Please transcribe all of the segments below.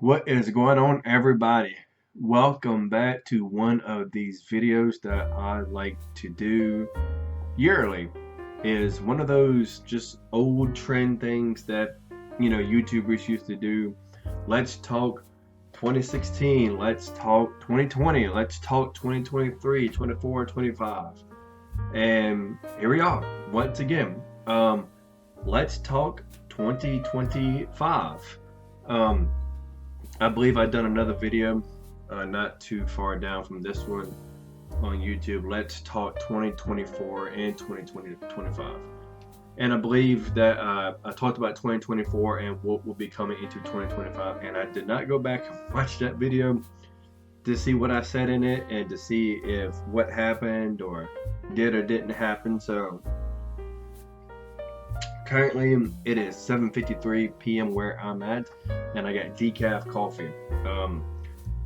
What is going on, everybody? Welcome back to one of these videos that I like to do yearly. Is one of those just old trend things that YouTubers used to do. Let's talk 2016, let's talk 2020, let's talk 2023, 24, 25. And here we are once again. Let's talk 2025. Um, I believe I've done another video not too far down from this one on YouTube. Let's talk 2024 and 2025. And I believe that I talked about 2024 and what will be coming into 2025. And I did not go back and watch that video to see what I said in it and to see if what happened or did or didn't happen. So currently it is 7:53 p.m. where I'm at, and I got decaf coffee.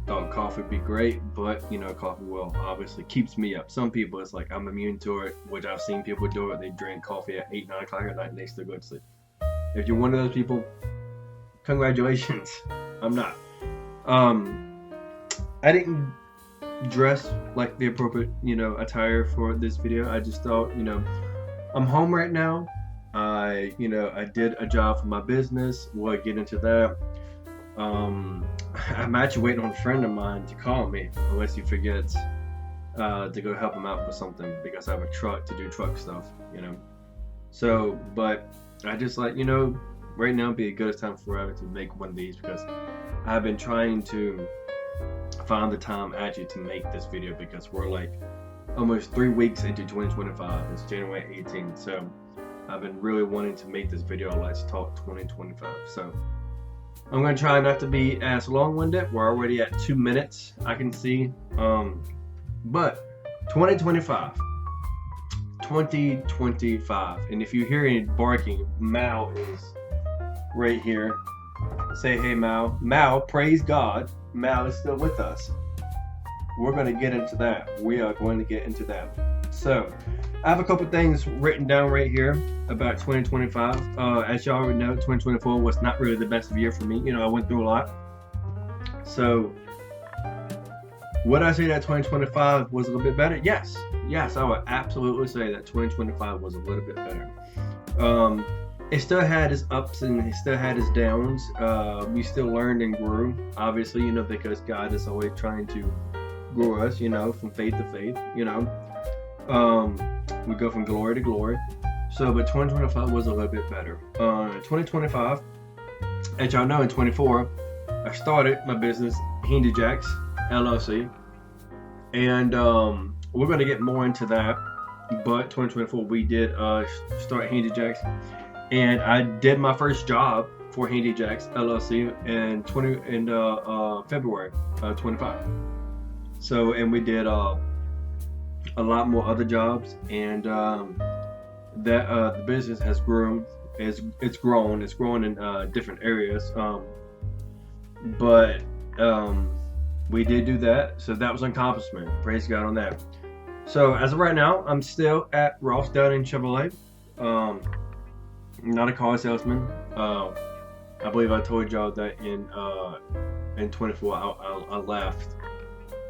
Thought coffee would be great, but coffee will obviously keeps me up. Some people, it's like I'm immune to it, which I've seen people do it. They drink coffee at 8, 9 o'clock at night and they still go to sleep. If you're one of those people, congratulations. I'm not. I didn't dress like the appropriate, attire for this video. I just thought, I'm home right now. I did a job for my business. We'll get into that. I'm actually waiting on a friend of mine to call me, unless he forgets to go help him out with something, because I have a truck to do truck stuff, So, but I just like, right now would be a good time forever to make one of these, because I've been trying to find the time actually to make this video, because we're like almost 3 weeks into 2025. It's January 18th, so I've been really wanting to make this video. Let's talk 2025. So I'm going to try not to be as long-winded. We're already at 2 minutes, I can see. But 2025. 2025. And if you hear any barking, Mal is right here. Say hey, Mal. Mal, praise God. Mal is still with us. We're going to get into that. We are going to get into that. So I have a couple things written down right here about 2025. As y'all already know, 2024 was not really the best year for me. I went through a lot. So would I say that 2025 was a little bit better? Yes, I would absolutely say that 2025 was a little bit better. It still had its ups and it still had its downs. We still learned and grew, obviously, because God is always trying to grow us, from faith to faith, we go from glory to glory. So, but 2025 was a little bit better. 2025, as y'all know, in 24, I started my business, Handy Jacks LLC, and we're going to get more into that. But 2024, we did start Handy Jacks, and I did my first job for Handy Jacks LLC in February 25. So, and we did a lot more other jobs, and the business has grown. It's grown in different areas. But we did do that, so that was an accomplishment. Praise God on that. So as of right now, I'm still at Ross Downing Chevrolet. Not a car salesman. I believe I told y'all that in 24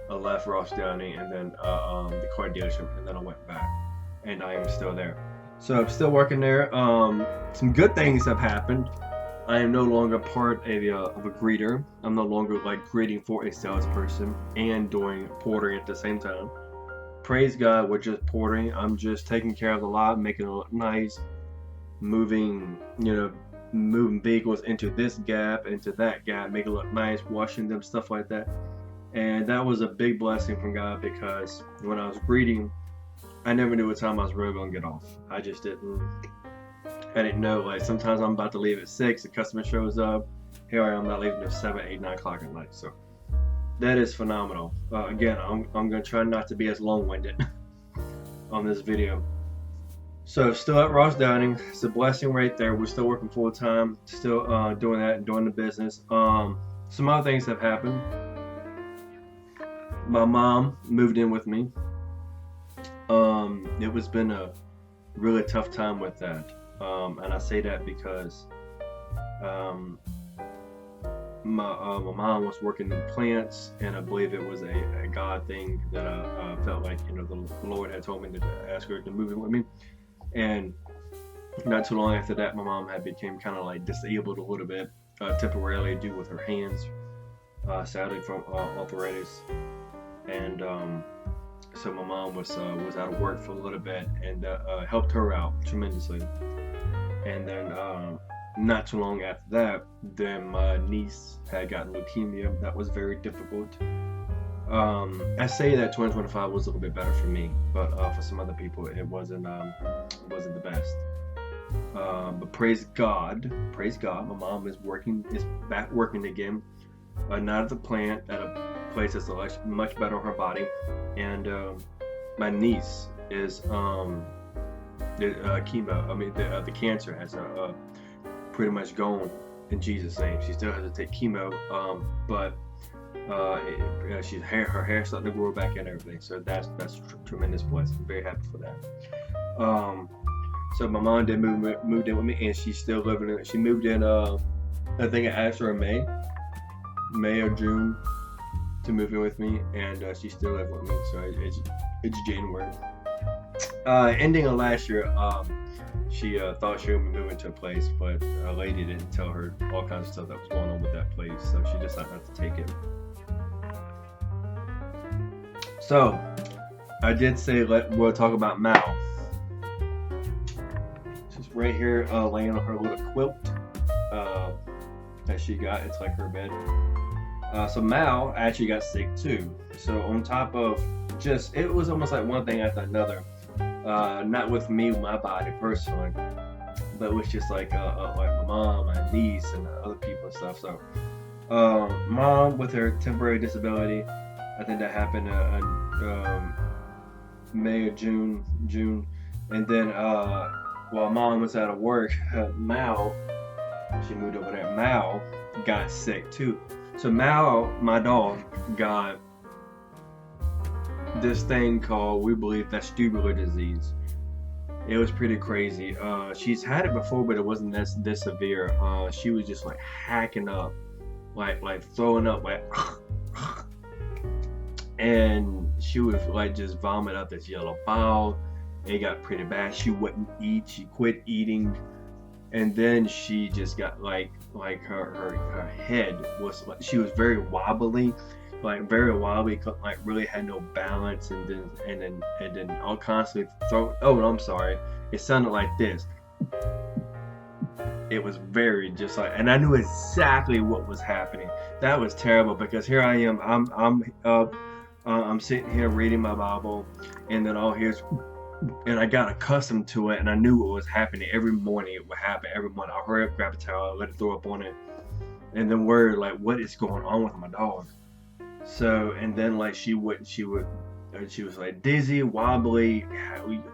I left Ross Downing, and then the car dealership, and then I went back, and I am still there. So I'm still working there. Some good things have happened. I am no longer part of a greeter. I'm no longer greeting for a salesperson and doing portering at the same time. Praise God, we're just portering. I'm just taking care of the lot, making it look nice, moving vehicles into this gap, into that gap, make it look nice, washing them, stuff like that. And that was a big blessing from God, because when I was greeting, I never knew what time I was really going to get off. I didn't know. Sometimes I'm about to leave at 6, the customer shows up. Here I am not leaving till 7, 8, 9 o'clock at night. So that is phenomenal. Again, I'm going to try not to be as long-winded on this video. So still at Ross Downing. It's a blessing right there. We're still working full-time, still doing that and doing the business. Some other things have happened. My mom moved in with me. It was been a really tough time with that. And I say that because my mom was working in plants, and I believe it was a God thing that I felt like the Lord had told me to ask her to move in with me. And not too long after that, my mom had became kind of like disabled a little bit temporarily due with her hands, sadly from arthritis, and so my mom was out of work for a little bit, and helped her out tremendously. And then not too long after that, then my niece had gotten leukemia. That was very difficult. I say that 2025 was a little bit better for me, but for some other people, it wasn't the best. But praise God, my mom is back working again. Not at the plant, at a place that's much better on her body. And my niece is chemo. I mean, the cancer has pretty much gone in Jesus' name. She still has to take chemo, but her hair's starting to grow back and everything. So that's a tremendous blessing. I'm very happy for that. So my mom did moved in with me, and she's still living in. She moved in. I think I asked her in May or June to move in with me, and she's still living with me. So it's January. Ending of last year, she thought she would be moving to a place, but a lady didn't tell her all kinds of stuff that was going on with that place, so she decided not to take it. So I did say we'll talk about Mal. She's right here laying on her little quilt that she got. It's like her bed. So Mal actually got sick too. So on top of it was almost like one thing after another. Not with me, my body personally, but with just like my mom, my niece, and other people and stuff. So mom with her temporary disability, I think that happened in May or June, and then while mom was out of work, Mal, she moved over there. Mal got sick too. So Mal, my dog, got this thing called, we believe, vestibular disease. It was pretty crazy. She's had it before, but it wasn't this severe. She was just like hacking up, like throwing up, like and she would like just vomit up this yellow bile. It got pretty bad. She wouldn't eat. She quit eating, and then she just got like her head was like, she was very wobbly. Like really had no balance, and then I'll constantly throw. Oh, no, I'm sorry. It sounded like this. It was very just like, and I knew exactly what was happening. That was terrible because here I am. I'm sitting here reading my Bible, and then all here's, and I got accustomed to it, and I knew what was happening every morning. It would happen every morning. I'll hurry up, grab a towel, let it throw up on it, and then worry like, what is going on with my dog? So, and then like she was like dizzy, wobbly,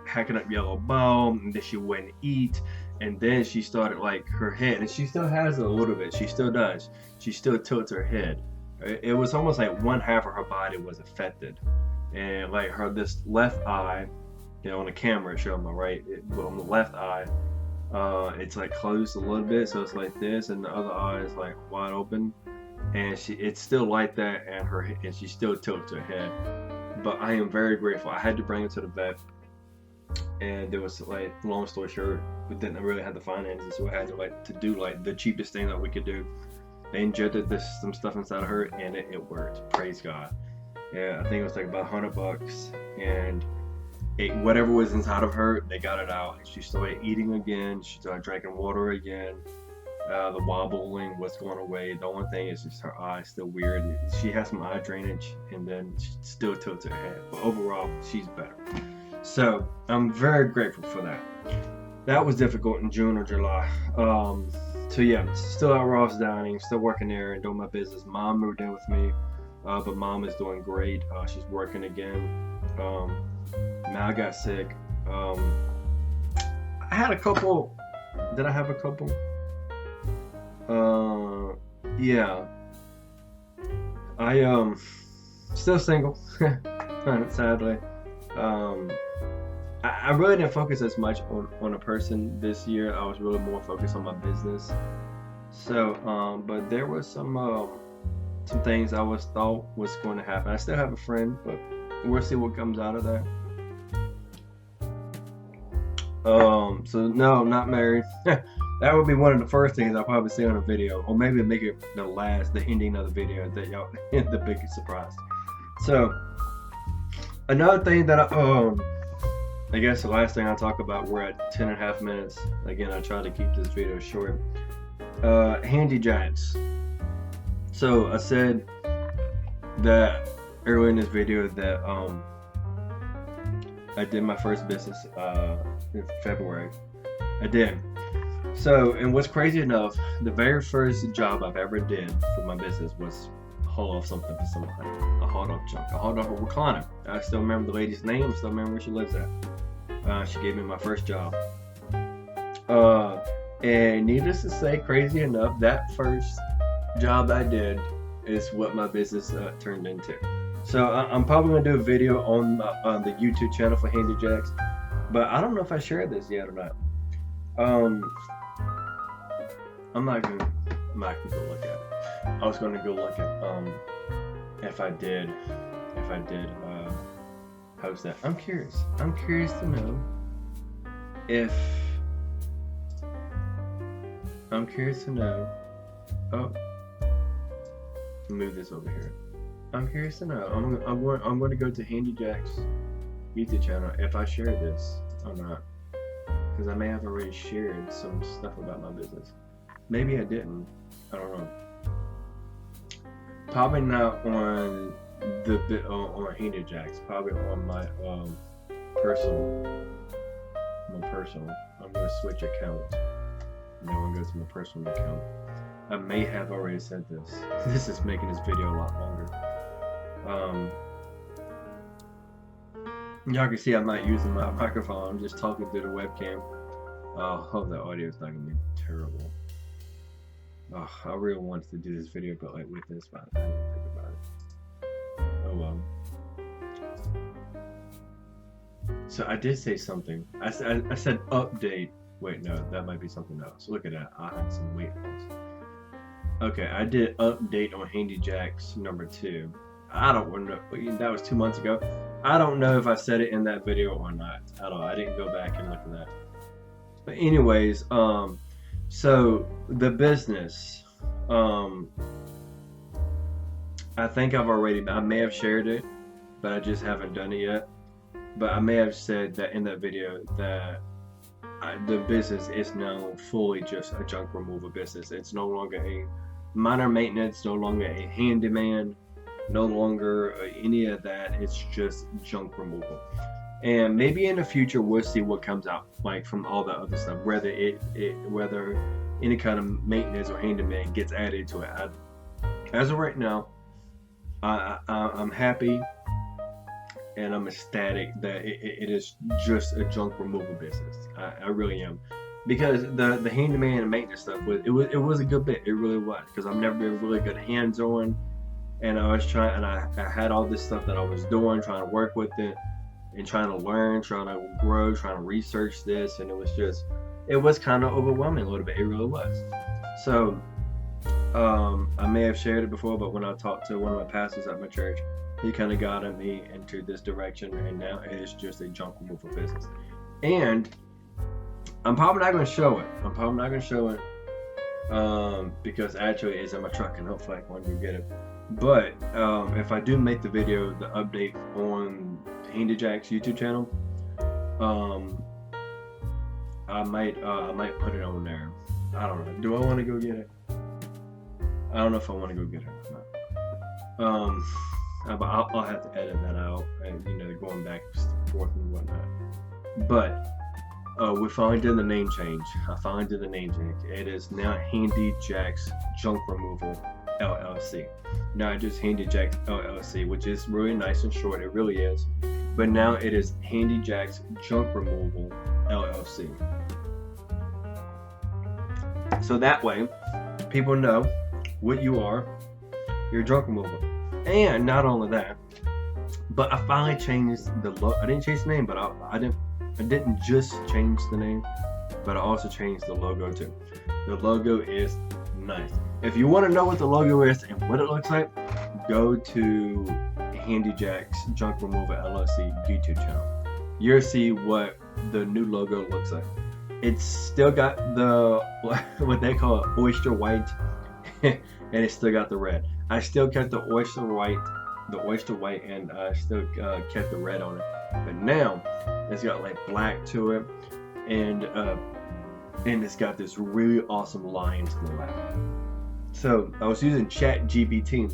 hacking up yellow bile, and then she wouldn't eat, and then she started like her head, and she still has it a little bit. She still does. She still tilts her head. It was almost like one half of her body was affected, and like this left eye, on the camera it showed my right, but on the left eye, it's like closed a little bit, so it's like this, and the other eye is like wide open. And it's still like that, and she still tilts her head. But I am very grateful. I had to bring her to the vet, and there was like, long story short, we didn't really have the finances, so I had to do like the cheapest thing that we could do. They injected some stuff inside of her, and it worked. Praise God. Yeah, I think it was like about $100, and whatever was inside of her, they got it out. And she started eating again. She started drinking water again. The wobbling was going away. The only thing is just her eyes still weird. She has some eye drainage, and then she still tilts her head. But overall, she's better. So I'm very grateful for that. That was difficult in June or July. So yeah, still at Ross Dining, still working there and doing my business. Mom moved in with me, but mom is doing great. She's working again. Mal got sick. I had a couple. Did I have a couple? Yeah. I still single, sadly. I really didn't focus as much on a person this year. I was really more focused on my business. So, but there was some things I thought was going to happen. I still have a friend, but we'll see what comes out of that. So no, I'm not married. That would be one of the first things I'll probably say on a video, or maybe make it the ending of the video that y'all the biggest surprise. So another thing that I guess the last thing I'll talk about, we're at 10.5 minutes. Again, I try to keep this video short. Handy jacks. So I said that earlier in this video that I did my first business in February. I did. So, and what's crazy enough, the very first job I've ever did for my business was haul off something for somebody. I hauled off junk. I hauled off a recliner. I still remember the lady's name. I still remember where she lives at. She gave me my first job. And needless to say, crazy enough, that first job I did is what my business turned into. So I'm probably going to do a video on the YouTube channel for Handy Jacks, but I don't know if I shared this yet or not. I'm not gonna go look at it. I was gonna go look at if I did how's that? I'm curious to know if oh, move this over here. I'm curious to know. I'm going to go to Handy Jack's YouTube channel if I share this or not, because I may have already shared some stuff about my business. Maybe I didn't. I don't know. Probably not on on Handy Jack's. Probably on my personal. I'm going to switch accounts. And then I'm going to go to my personal account. I may have already said this. This is making this video a lot longer. Y'all can see I'm not using my microphone. I'm just talking through the webcam. I hope the audio is not going to be terrible. I really wanted to do this video, but like with this, but I didn't think about it. Oh well. So I did say something. I said update. Wait, no, that might be something else. Look at that. I had some weight loss. Okay, I did update on Handy Jacks number 2. I don't know. That was 2 months ago. I don't know if I said it in that video or not. I didn't go back and look at that. But anyways, so the business, I think I may have shared it, but I just haven't done it yet. But I may have said that in that video that the business is now fully just a junk removal business. It's no longer a minor maintenance, no longer a handyman, no longer any of that. It's just junk removal. And maybe in the future we'll see what comes out, like from all the other stuff, whether whether any kind of maintenance or handyman gets added to it. As of right now, I'm happy and I'm ecstatic that it is just a junk removal business. I really am, because the handyman and maintenance stuff it was a good bit. It really was, because I've never been really good hands-on, and I was trying, and I had all this stuff that I was doing, trying to work with it and trying to learn, trying to grow, trying to research this, and it was kind of overwhelming a little bit. It really was. So I may have shared it before, but when I talked to one of my pastors at my church, he kind of guided me into this direction, and now it is just a junk removal business. And I'm probably not going to show it. Because actually it's in my truck, and hopefully I can one day get it. But if I do make the video, the update on Handy Jack's YouTube channel, I might put it on there. I don't know. Do I want to go get it? I don't know if I want to go get it or not. I'll have to edit that out, and going back and forth and whatnot. But we finally did the name change. It is now Handy Jack's Junk Removal LLC. Not just Handy Jack's LLC, which is really nice and short. It really is. But now it is Handy Jack's Junk Removal LLC. So that way, people know what you are. You're a junk removal. And not only that, but I finally changed the look. I didn't change the name, but I didn't just change the name, but I also changed the logo too. The logo is nice. If you want to know what the logo is and what it looks like, go to Handy Jack's Junk Removal LLC YouTube channel. You'll see what the new logo looks like. It's still got the what they call oyster white, and it's still got the red. I still kept the oyster white, and I still kept the red on it. But now it's got like black to it, and it's got this really awesome line to the left. So I was using ChatGPT,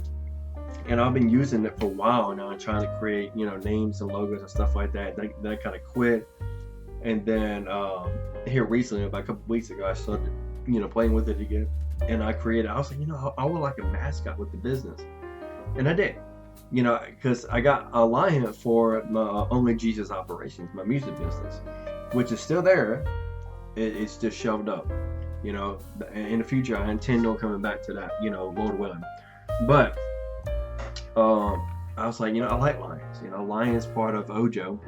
and I've been using it for a while now, trying to create, names and logos and stuff like that. Then I kind of quit, and then here recently, about a couple weeks ago, I started, playing with it again, and I was like, I would like a mascot with the business, and I did, because I got a lion for my Only Jesus Operations, my music business, which is still there. It's just shoved up. In the future, I intend on coming back to that, Lord willing. But I was like, I like lions. Lion is part of Ojo.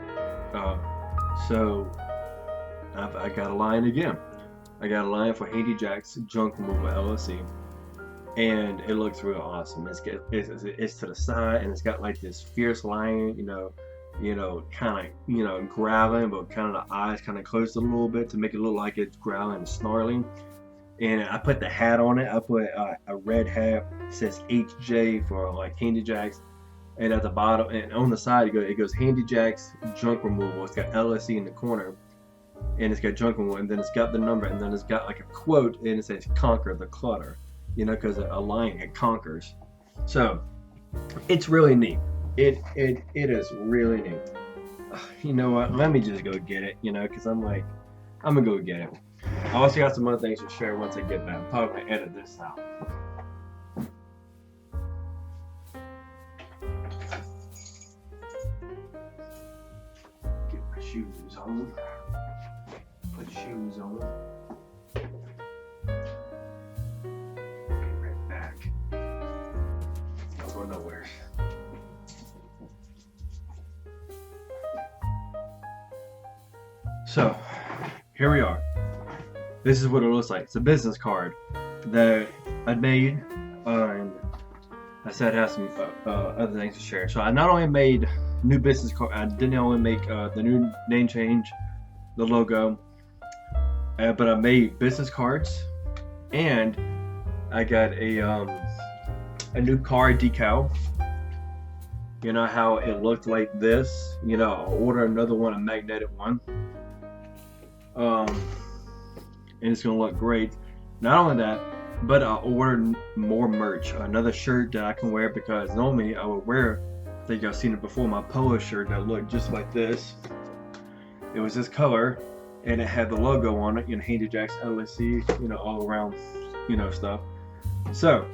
So I got a lion again. I got a lion for Handy Jack's Junk Removal LLC, and it looks real awesome. It's to the side, and it's got like this fierce lion, kind of, growling, but kind of the eyes kind of closed a little bit to make it look like it's growling and snarling. And I put the hat on it. I put a red hat. It says HJ for like Handy Jack's. And at the bottom and on the side, it goes Handy Jack's Junk Removal. It's got LSC in the corner, and it's got Junk Removal, and then it's got the number, and then it's got like a quote, and it says "Conquer the clutter," because a lion, it conquers. So it's really neat. It is really neat. You know what? Let me just go get it. Because I'm gonna go get it. I also got some other things to share once I get back. I'm probably gonna edit this out. Get my shoes on. Put shoes on. Be right back. Don't go nowhere. So, here we are. This is what it looks like. It's a business card that I made, and I said I have some other things to share. So I not only made new business card, I didn't only make the new name change, the logo, but I made business cards, and I got a new car decal. How it looked like this. I'll order another one, a magnetic one. And it's gonna look great. Not only that, but I ordered more merch, another shirt that I can wear, because normally I would wear, I think I've seen it before, my polo shirt that looked just like this. It was this color, and it had the logo on it, Handy Jack's LSC, all around, stuff. So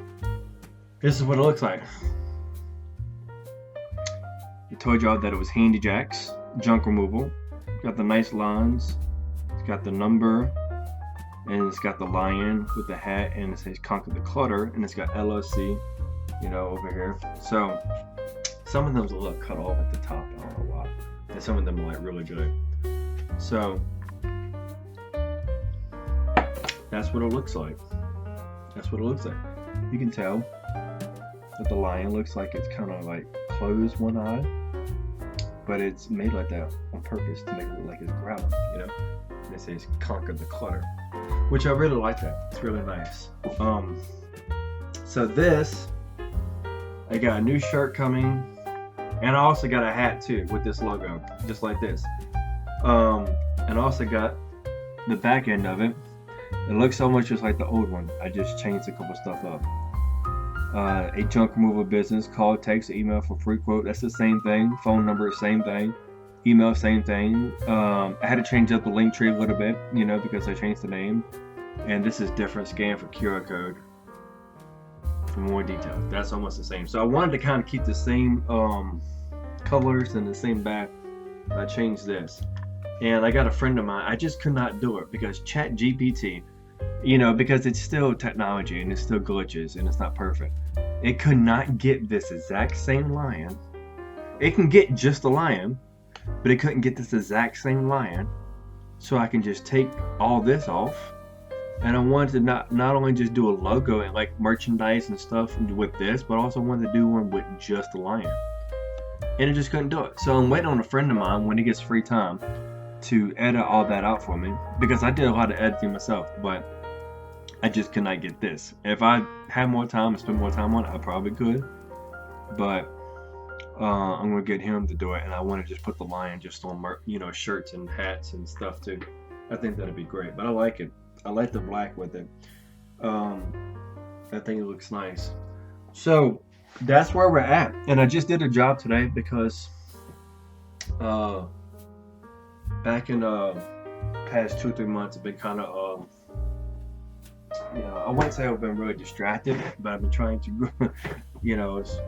this is what it looks like. I told y'all that it was Handy Jack's Junk Removal. Got the nice lines. It's got the number, and it's got the lion with the hat, and it says Conquer the Clutter, and it's got LLC, over here. So some of them's a little cut off at the top, I don't know why, and some of them are like really good. So that's what it looks like. You can tell that the lion looks like it's kind of like closed one eye, but it's made like that on purpose to make it look like it's growling, And it says Conquer the Clutter, which I really like that. It's really nice. So this, I got a new shirt coming, and I also got a hat too with this logo, just like this. And I also got the back end of it. It looks so much just like the old one. I just changed a couple stuff up. A junk removal business, call, text, email for free quote. That's the same thing. Phone number, same thing. Email, same thing. I had to change up the link tree a little bit, because I changed the name. And this is different. Scan for QR code for more details. That's almost the same. So I wanted to kind of keep the same colors and the same back. I changed this. And I got a friend of mine. I just could not do it because ChatGPT, because it's still technology and it's still glitches and it's not perfect. It could not get this exact same lion. It can get just the lion, but it couldn't get this exact same lion. So I can just take all this off And I wanted to not only just do a logo and like merchandise and stuff with this, but also wanted to do one with just the lion. And I just couldn't do it. So I'm waiting on a friend of mine when he gets free time to edit all that out for me, because I did a lot of editing myself, but I just could not get this. If I had more time and spent more time on it, I probably could. But I'm gonna get him to do it, and I want to just put the lion just on shirts and hats and stuff too. I think that'd be great. But I like it. I like the black with it. I think it looks nice. So that's where we're at. And I just did a job today because back in past 2-3 months I've been kind of I wouldn't say I've been really distracted, but I've been trying to was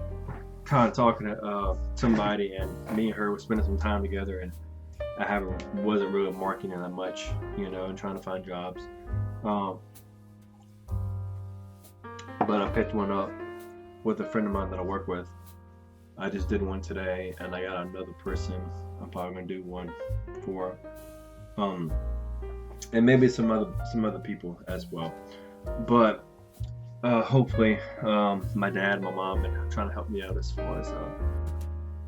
kind of talking to somebody, and me and her were spending some time together, and I wasn't really marketing that much, and trying to find jobs. But I picked one up with a friend of mine that I work with. I just did one today, and I got another person I'm probably gonna do one for, and maybe some other people as well. But hopefully, my dad and my mom are trying to help me out as far as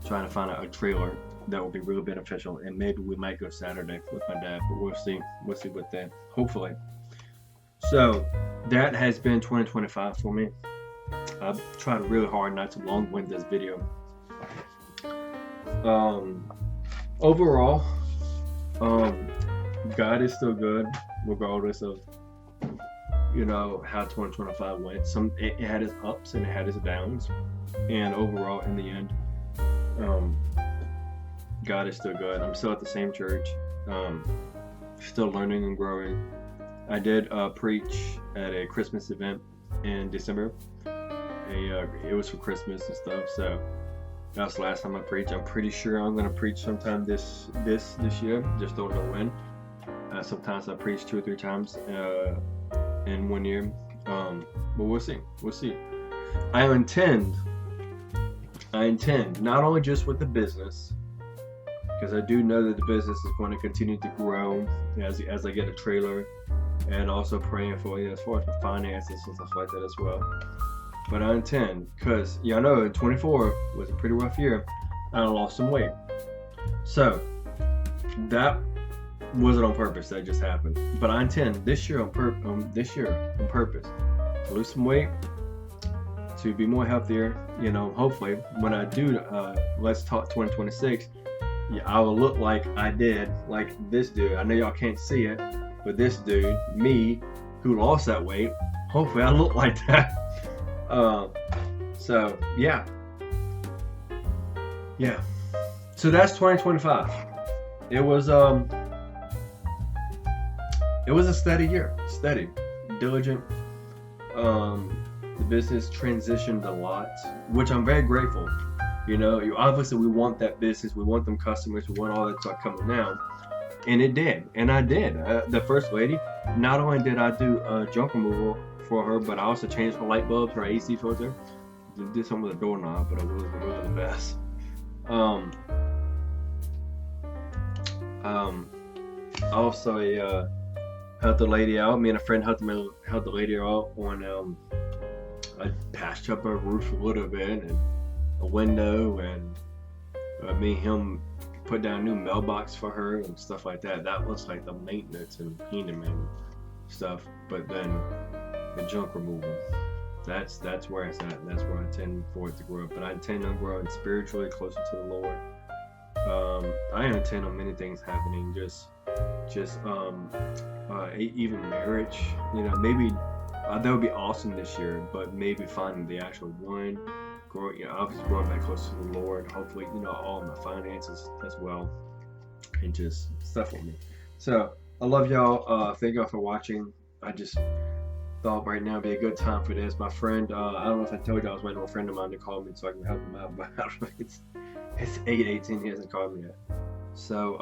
trying to find a trailer that will be really beneficial, and maybe we might go Saturday with my dad, but we'll see with that, hopefully. So that has been 2025 for me. I've tried really hard not to long-wind this video. Overall, God is still good regardless of how 2025 went. It had its ups and it had its downs, and overall in the end, God is still good. I'm still at the same church, still learning and growing. I did preach at a Christmas event in December. It was for Christmas and stuff, so that was the last time I preached. I'm pretty sure I'm going to preach sometime this year, just don't know when. Sometimes I preach 2 or 3 times in 1 year, but we'll see. I intend not only just with the business, because I do know that the business is going to continue to grow as I get a trailer, and also praying for as far as the finances and stuff like that as well. But I intend, because y'all know 24 was a pretty rough year. I lost some weight, so that wasn't on purpose. That just happened. But I intend this year on purpose to lose some weight, to be more healthier. Hopefully when I do Let's Talk 2026, I will look like I did, like this dude. I know y'all can't see it, but this dude, me, who lost that weight, hopefully I look like that. So yeah. So that's 2025. It was a steady year, diligent. The business transitioned a lot, which I'm very grateful. Obviously we want that business, we want them customers, we want all that stuff coming down, and it did, and I did. The first lady, not only did I do junk removal for her, but I also changed her light bulbs, her AC filter, did some with a doorknob, but it wasn't really the best. Also helped the lady out. Me and a friend helped the lady out on I patched up her roof a little bit and a window, and me and him put down a new mailbox for her and stuff like that. That was like the maintenance and handyman stuff. But then the junk removal, that's where it's at. That's where I intend for it to grow. But I intend on growing spiritually closer to the Lord. I intend on many things happening, just even marriage. Maybe that would be awesome this year. But maybe finding the actual one, obviously growing back closer to the Lord. Hopefully, all my finances as well, and just stuff with me. So I love y'all. Thank y'all for watching. I just thought right now would be a good time for this. My friend, I don't know if I told you, I was waiting on a friend of mine to call me so I can help him out, but I don't know, it's 8:18, he hasn't called me yet. So,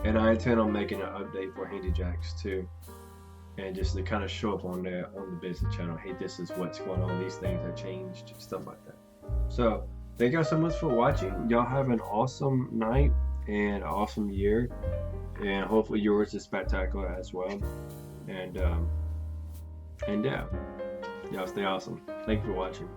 and I intend on making an update for Handy Jacks too, and just to kind of show up on the business channel. Hey, this is what's going on. These things have changed, stuff like that. So, thank y'all so much for watching. Y'all have an awesome night and awesome year, and hopefully yours is spectacular as well. and yeah, y'all stay awesome. Thank you for watching.